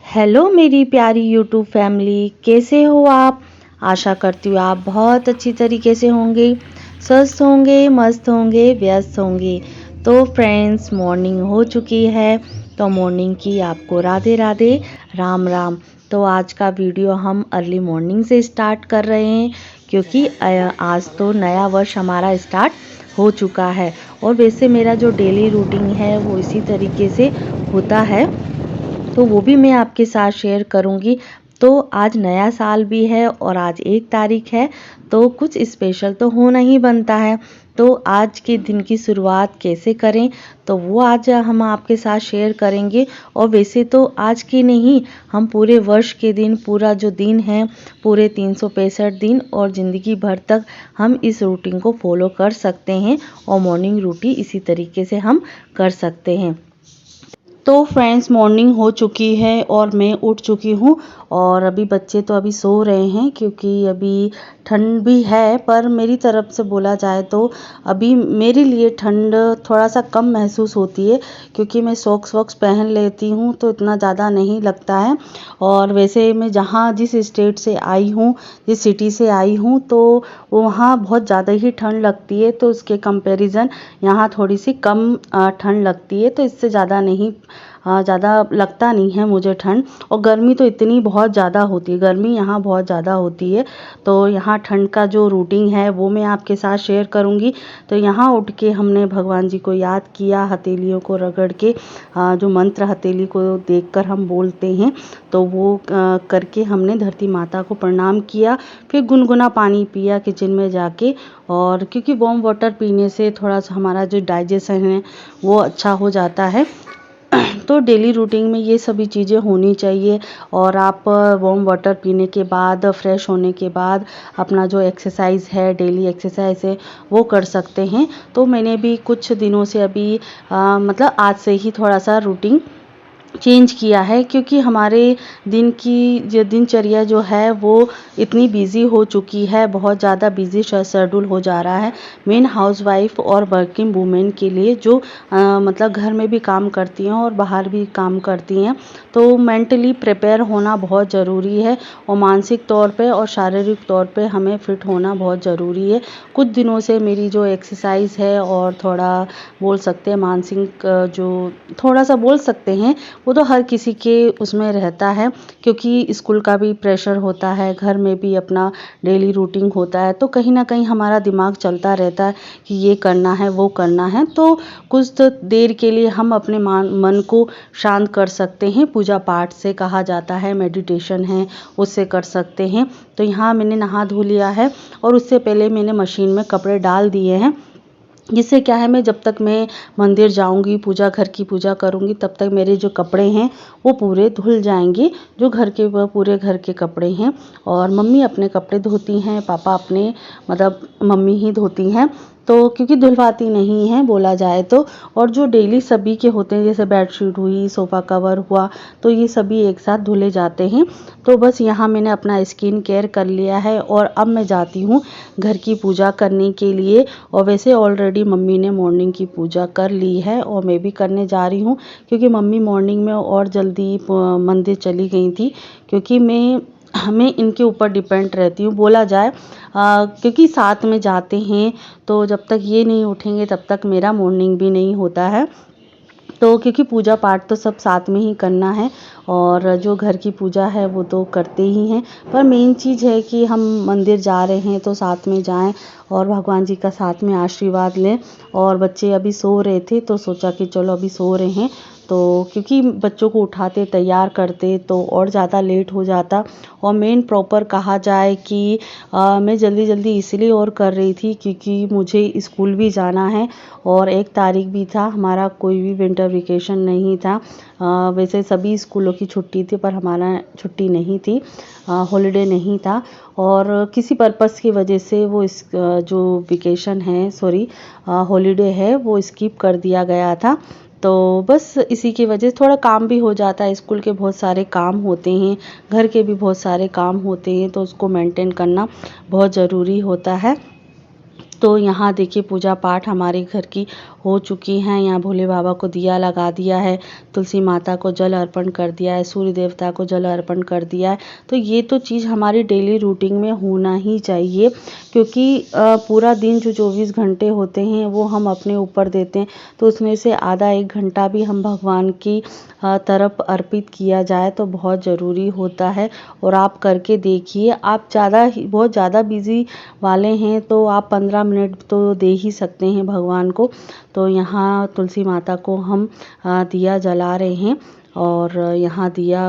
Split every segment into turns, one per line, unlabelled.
Hello मेरी प्यारी YouTube family, कैसे हो आप। आशा करती हूँ आप बहुत अच्छी तरीके से होंगे, स्वस्थ होंगे, मस्त होंगे, व्यस्त होंगे। तो फ्रेंड्स, मॉर्निंग हो चुकी है, तो मॉर्निंग की आपको राधे राधे, राम राम। तो आज का वीडियो हम अर्ली मॉर्निंग से स्टार्ट कर रहे हैं, क्योंकि आज तो नया वर्ष हमारा स्टार्ट हो चुका है। और वैसे मेरा जो डेली रूटीन है वो इसी तरीके से होता है, तो वो भी मैं आपके साथ शेयर करूंगी। तो आज नया साल भी है और आज 1 तारीख है, तो कुछ स्पेशल तो होना ही बनता है। तो आज के दिन की शुरुआत कैसे करें, तो वो आज हम आपके साथ शेयर करेंगे। और वैसे तो आज के नहीं, हम पूरे वर्ष के दिन, पूरा जो दिन है, पूरे 365 दिन और ज़िंदगी भर तक हम इस रूटीन को फॉलो कर सकते हैं। और मॉर्निंग रूटीन इसी तरीके से हम कर सकते हैं। तो फ्रेंड्स, मॉर्निंग हो चुकी है और मैं उठ चुकी हूँ। और अभी बच्चे तो अभी सो रहे हैं, क्योंकि अभी ठंड भी है। पर मेरी तरफ से बोला जाए तो अभी मेरे लिए ठंड थोड़ा सा कम महसूस होती है, क्योंकि मैं सॉक्स वॉक्स पहन लेती हूँ तो इतना ज़्यादा नहीं लगता है। और वैसे मैं जहाँ जिस स्टेट से आई हूँ, जिस सिटी से आई हूँ, तो वहाँ बहुत ज़्यादा ही ठंड लगती है। तो उसके कंपैरिजन यहाँ थोड़ी सी कम ठंड लगती है, तो इससे ज़्यादा नहीं, ज़्यादा लगता नहीं है मुझे ठंड। और गर्मी तो इतनी बहुत ज़्यादा होती है, गर्मी यहाँ बहुत ज़्यादा होती है। तो यहाँ ठंड का जो रूटीन है वो मैं आपके साथ शेयर करूँगी। तो यहाँ उठ के हमने भगवान जी को याद किया, हथेलियों को रगड़ के, जो मंत्र हथेली को देखकर हम बोलते हैं, तो वो करके हमने धरती माता को प्रणाम किया। फिर गुनगुना पानी पिया किचन में जाके। और क्योंकि वार्म वाटर पीने से थोड़ा सा हमारा जो डाइजेशन है वो अच्छा हो जाता है। तो डेली रूटीन में ये सभी चीज़ें होनी चाहिए। और आप वार्म वाटर पीने के बाद, फ्रेश होने के बाद अपना जो एक्सरसाइज है, डेली एक्सरसाइज है, वो कर सकते हैं। तो मैंने भी कुछ दिनों से अभी मतलब आज से ही थोड़ा सा रूटीन चेंज किया है, क्योंकि हमारे दिन की जो दिनचर्या जो है वो इतनी बिज़ी हो चुकी है, बहुत ज़्यादा बिज़ी शेड्यूल हो जा रहा है मेन हाउसवाइफ और वर्किंग वूमेन के लिए, जो मतलब घर में भी काम करती हैं और बाहर भी काम करती हैं। तो मेंटली प्रिपेयर होना बहुत ज़रूरी है, और मानसिक तौर पे और शारीरिक तौर पे हमें फिट होना बहुत ज़रूरी है। कुछ दिनों से मेरी जो एक्सरसाइज है और थोड़ा बोल सकते हैं मानसिक, जो थोड़ा सा बोल सकते हैं, वो तो हर किसी के उसमें रहता है, क्योंकि स्कूल का भी प्रेशर होता है, घर में भी अपना डेली रूटीन होता है। तो कहीं ना कहीं हमारा दिमाग चलता रहता है कि ये करना है, वो करना है। तो कुछ तो देर के लिए हम अपने मन को शांत कर सकते हैं, पूजा पाठ से कहा जाता है, मेडिटेशन है, उससे कर सकते हैं। तो यहाँ मैंने नहा धो लिया है, और उससे पहले मैंने मशीन में कपड़े डाल दिए हैं, जिससे क्या है, मैं जब तक मैं मंदिर जाऊंगी, पूजा घर की पूजा करूंगी, तब तक मेरे जो कपड़े हैं वो पूरे धुल जाएंगे, जो घर के वह पूरे घर के कपड़े हैं। और मम्मी अपने कपड़े धोती हैं, पापा अपने, मतलब मम्मी ही धोती हैं, तो क्योंकि धुलवाती नहीं है बोला जाए तो। और जो डेली सभी के होते हैं, जैसे बेडशीट हुई, सोफ़ा कवर हुआ, तो ये सभी एक साथ धुले जाते हैं। तो बस यहाँ मैंने अपना स्किन केयर कर लिया है, और अब मैं जाती हूँ घर की पूजा करने के लिए। और वैसे ऑलरेडी मम्मी ने मॉर्निंग की पूजा कर ली है, और मैं भी करने जा रही हूँ, क्योंकि मम्मी मॉर्निंग में और जल्दी मंदिर चली गई थी, क्योंकि मैं इनके ऊपर डिपेंड रहती हूँ बोला जाए, क्योंकि साथ में जाते हैं, तो जब तक ये नहीं उठेंगे तब तक मेरा मॉर्निंग भी नहीं होता है। तो क्योंकि पूजा पाठ तो सब साथ में ही करना है, और जो घर की पूजा है वो तो करते ही हैं। पर मेन चीज़ है कि हम मंदिर जा रहे हैं तो साथ में जाएं, और भगवान जी का साथ में आशीर्वाद लें। और बच्चे अभी सो रहे थे, तो सोचा कि चलो अभी सो रहे हैं, तो क्योंकि बच्चों को उठाते, तैयार करते, तो और ज़्यादा लेट हो जाता। और मेन प्रॉपर कहा जाए कि मैं जल्दी जल्दी इसलिए और कर रही थी, क्योंकि मुझे स्कूल भी जाना है, और 1 तारीख भी था, हमारा कोई भी विंटर वेकेशन नहीं था। वैसे सभी स्कूलों की छुट्टी थी, पर हमारा छुट्टी नहीं थी, हॉलिडे नहीं था। और किसी पर्पस की वजह से वो इस जो वेकेशन है, सॉरी हॉलिडे है, वो स्किप कर दिया गया था। तो बस इसी की वजह से थोड़ा काम भी हो जाता है, स्कूल के बहुत सारे काम होते हैं, घर के भी बहुत सारे काम होते हैं, तो उसको मेंटेन करना बहुत ज़रूरी होता है। तो यहाँ देखिए पूजा पाठ हमारे घर की हो चुकी हैं। यहाँ भोले बाबा को दिया लगा दिया है, तुलसी माता को जल अर्पण कर दिया है, सूर्य देवता को जल अर्पण कर दिया है। तो ये तो चीज़ हमारी डेली रूटीन में होना ही चाहिए, क्योंकि पूरा दिन जो 24 घंटे होते हैं वो हम अपने ऊपर देते हैं, तो उसमें से आधा 1 घंटा भी हम भगवान की तरफ अर्पित किया जाए तो बहुत ज़रूरी होता है। और आप करके देखिए, आप बहुत ज़्यादा बिज़ी वाले हैं तो आप 15 मिनट तो दे ही सकते हैं भगवान को। तो यहाँ तुलसी माता को हम दिया जला रहे हैं, और यहाँ दिया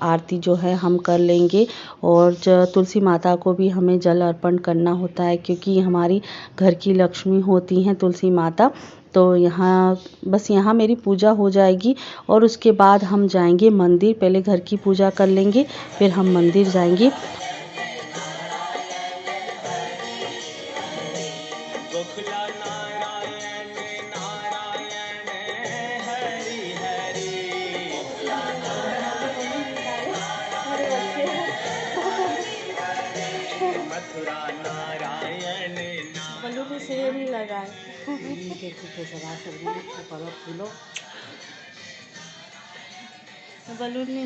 आरती जो है हम कर लेंगे। और तुलसी माता को भी हमें जल अर्पण करना होता है, क्योंकि हमारी घर की लक्ष्मी होती हैं तुलसी माता। तो यहाँ बस यहाँ मेरी पूजा हो जाएगी और उसके बाद हम जाएंगे मंदिर। पहले घर की पूजा कर लेंगे, फिर हम मंदिर जाएंगे।
बलून से नहीं लगाए बलून नहीं।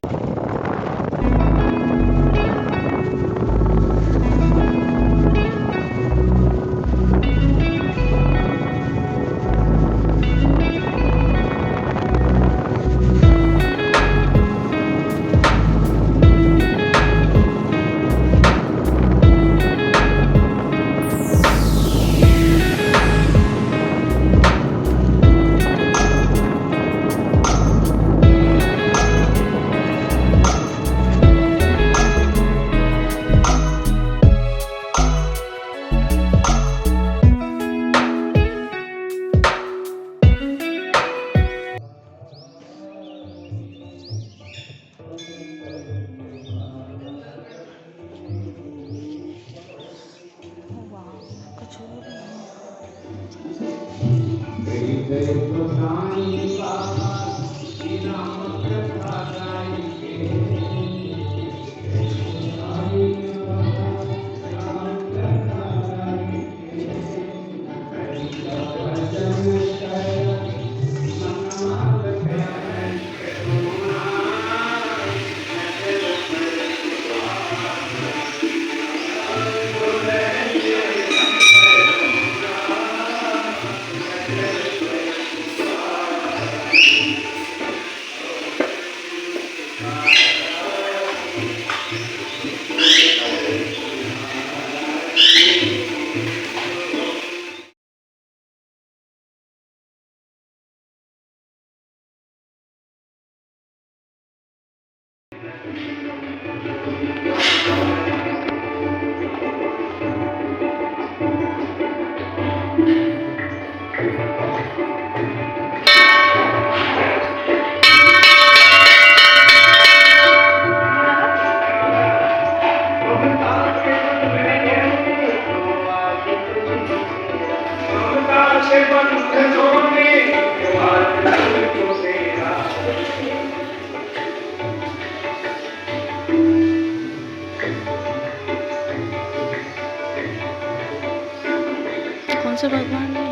कौन से भगवान है?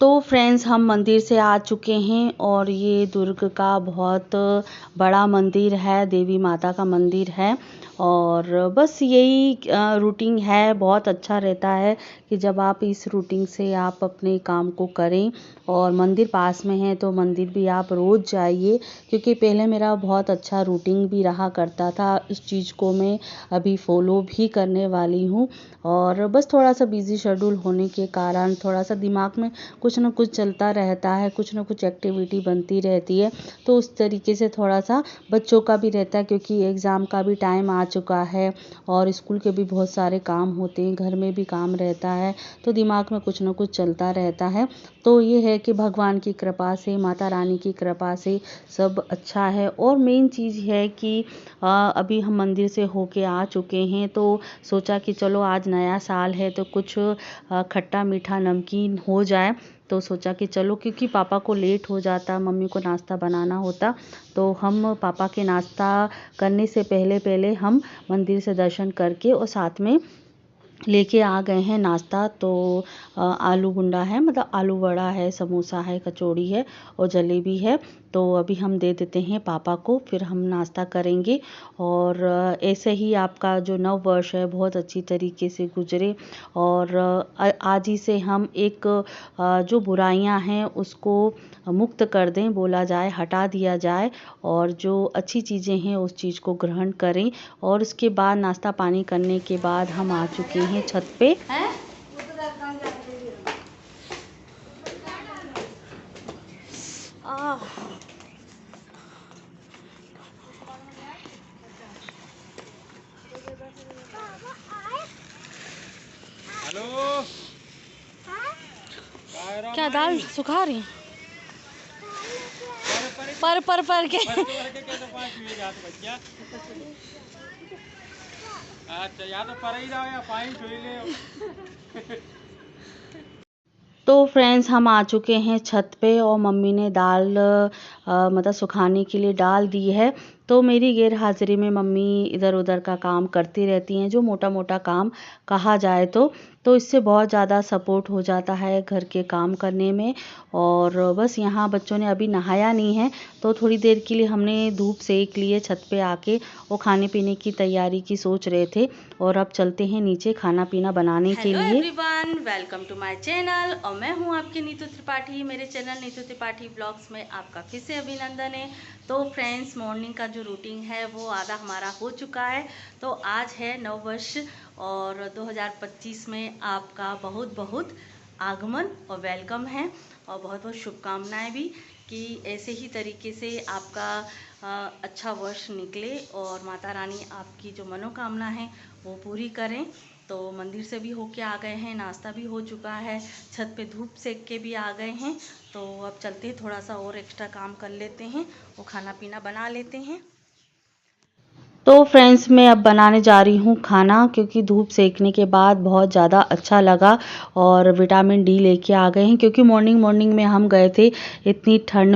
तो फ्रेंड्स, हम मंदिर से आ चुके हैं और ये दुर्ग का बहुत बड़ा मंदिर है, देवी माता का मंदिर है। और बस यही रूटीन है, बहुत अच्छा रहता है कि जब आप इस रूटीन से आप अपने काम को करें। और मंदिर पास में है तो मंदिर भी आप रोज़ जाइए, क्योंकि पहले मेरा बहुत अच्छा रूटीन भी रहा करता था। इस चीज़ को मैं अभी फॉलो भी करने वाली हूँ। और बस थोड़ा सा बिज़ी शेड्यूल होने के कारण थोड़ा सा दिमाग में कुछ ना कुछ चलता रहता है, कुछ ना कुछ एक्टिविटी बनती रहती है। तो उस तरीके से थोड़ा सा बच्चों का भी रहता है, क्योंकि एग्ज़ाम का भी टाइम आ चुका है और स्कूल के भी बहुत सारे काम होते हैं, घर में भी काम रहता है, तो दिमाग में कुछ ना कुछ चलता रहता है। तो ये है कि भगवान की कृपा से, माता रानी की कृपा से सब अच्छा है। और मेन चीज़ है कि अभी हम मंदिर से होके आ चुके हैं, तो सोचा कि चलो आज नया साल है तो कुछ खट्टा मीठा नमकीन हो जाए। तो सोचा कि चलो, क्योंकि पापा को लेट हो जाता, मम्मी को नाश्ता बनाना होता, तो हम पापा के नाश्ता करने से पहले पहले हम मंदिर से दर्शन करके और साथ में लेके आ गए हैं नाश्ता। तो आलू गुंडा है, मतलब आलू वड़ा है, समोसा है, कचौड़ी है और जलेबी है। तो अभी हम दे देते हैं पापा को, फिर हम नाश्ता करेंगे। और ऐसे ही आपका जो नव वर्ष है बहुत अच्छी तरीके से गुजरे और आज ही से हम एक जो बुराइयां हैं उसको मुक्त कर दें, बोला जाए, हटा दिया जाए, और जो अच्छी चीज़ें हैं उस चीज़ को ग्रहण करें। और उसके बाद नाश्ता पानी करने के बाद हम आ चुके हैं छत पे।
हेलो,
क्या दाल सुखा रही? पर के
अच्छा, या तो पर ही जाओ या पानी छुई ले।
तो फ्रेंड्स हम आ चुके हैं छत पे और मम्मी ने दाल मतलब सुखाने के लिए डाल दी है। तो मेरी गैर हाजिरी में मम्मी इधर उधर का काम करती रहती हैं, जो मोटा मोटा काम कहा जाए तो इससे बहुत ज़्यादा सपोर्ट हो जाता है घर के काम करने में। और बस यहाँ बच्चों ने अभी नहाया नहीं है, तो थोड़ी देर के लिए हमने धूप सेक लिए छत पे आके, और खाने पीने की तैयारी की सोच रहे थे। और अब चलते हैं नीचे खाना पीना बनाने के लिए।
Everyone, welcome to my channel और मैं हूं आपकी नीतू त्रिपाठी। मेरे चैनल नीतू त्रिपाठी ब्लॉग्स में आपका फिर से अभिनंदन है। तो फ्रेंड्स, मॉर्निंग का जो रूटीन है वो आधा हमारा हो चुका है। तो आज है नव वर्ष और 2025 में आपका बहुत बहुत आगमन और वेलकम है, और बहुत बहुत शुभकामनाएं भी कि ऐसे ही तरीके से आपका अच्छा वर्ष निकले और माता रानी आपकी जो मनोकामना है वो पूरी करें। तो मंदिर से भी होके आ गए हैं, नाश्ता भी हो चुका है, छत पे धूप सेक के भी आ गए हैं। तो अब चलते हैं, थोड़ा सा और एक्स्ट्रा काम कर लेते हैं और खाना पीना बना लेते हैं।
तो फ्रेंड्स मैं अब बनाने जा रही हूँ खाना, क्योंकि धूप सेकने के बाद बहुत ज़्यादा अच्छा लगा और विटामिन डी लेके आ गए हैं। क्योंकि मॉर्निंग में हम गए थे इतनी ठंड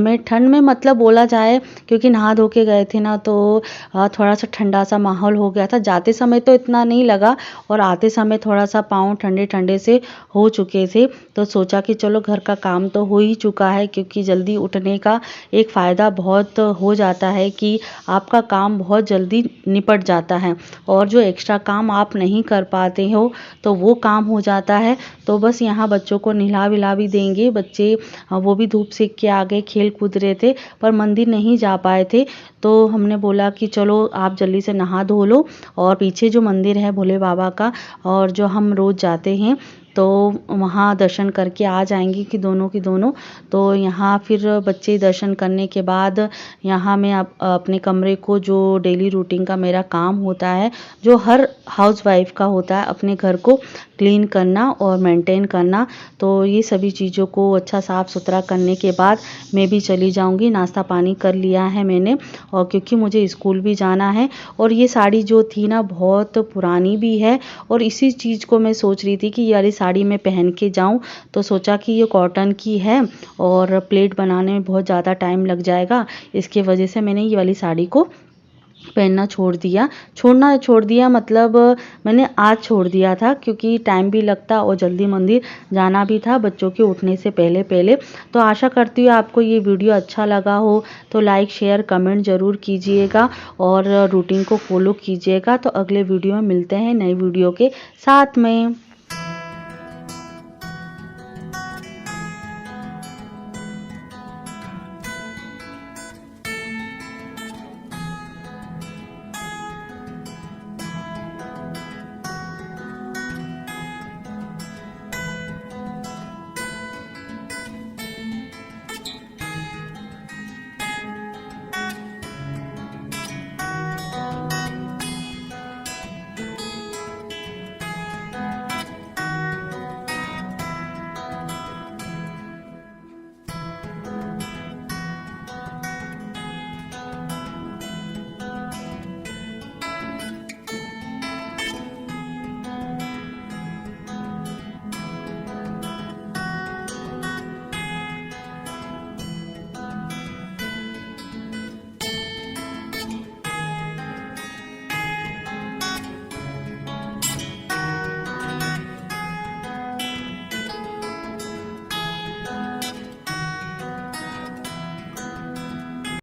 में मतलब बोला जाए, क्योंकि नहा धो के गए थे ना, तो थोड़ा सा ठंडा सा माहौल हो गया था। जाते समय तो इतना नहीं लगा और आते समय थोड़ा सा पाँव ठंडे ठंडे से हो चुके थे। तो सोचा कि चलो घर का काम तो हो ही चुका है, क्योंकि जल्दी उठने का एक फ़ायदा बहुत हो जाता है कि आपका काम बहुत जल्दी निपट जाता है, और जो एक्स्ट्रा काम आप नहीं कर पाते हो तो वो काम हो जाता है। तो बस यहाँ बच्चों को नहला विला भी देंगे। बच्चे वो भी धूप सेक के आ गए, खेल कूद रहे थे, पर मंदिर नहीं जा पाए थे। तो हमने बोला कि चलो आप जल्दी से नहा धो लो, और पीछे जो मंदिर है भोले बाबा का, और जो हम रोज़ जाते हैं, तो वहाँ दर्शन करके आ जाएंगे कि दोनों की दोनों। तो यहाँ फिर बच्चे दर्शन करने के बाद यहाँ मैं अपने कमरे को, जो डेली रूटीन का मेरा काम होता है, जो हर हाउसवाइफ का होता है, अपने घर को क्लीन करना और मेंटेन करना, तो ये सभी चीज़ों को अच्छा साफ़ सुथरा करने के बाद मैं भी चली जाऊँगी। नाश्ता पानी कर लिया है मैंने, और क्योंकि मुझे स्कूल भी जाना है। और ये साड़ी जो थी ना बहुत पुरानी भी है, और इसी चीज़ को मैं सोच रही थी कि यार साड़ी में पहन के जाऊं, तो सोचा कि ये कॉटन की है और प्लेट बनाने में बहुत ज़्यादा टाइम लग जाएगा, इसके वजह से मैंने ये वाली साड़ी को पहनना छोड़ दिया मतलब मैंने आज छोड़ दिया था, क्योंकि टाइम भी लगता और जल्दी मंदिर जाना भी था बच्चों के उठने से पहले पहले। तो आशा करती हूँ आपको ये वीडियो अच्छा लगा हो, तो लाइक शेयर कमेंट ज़रूर कीजिएगा और रूटीन को फॉलो कीजिएगा। तो अगले वीडियो में मिलते हैं नई वीडियो के साथ में।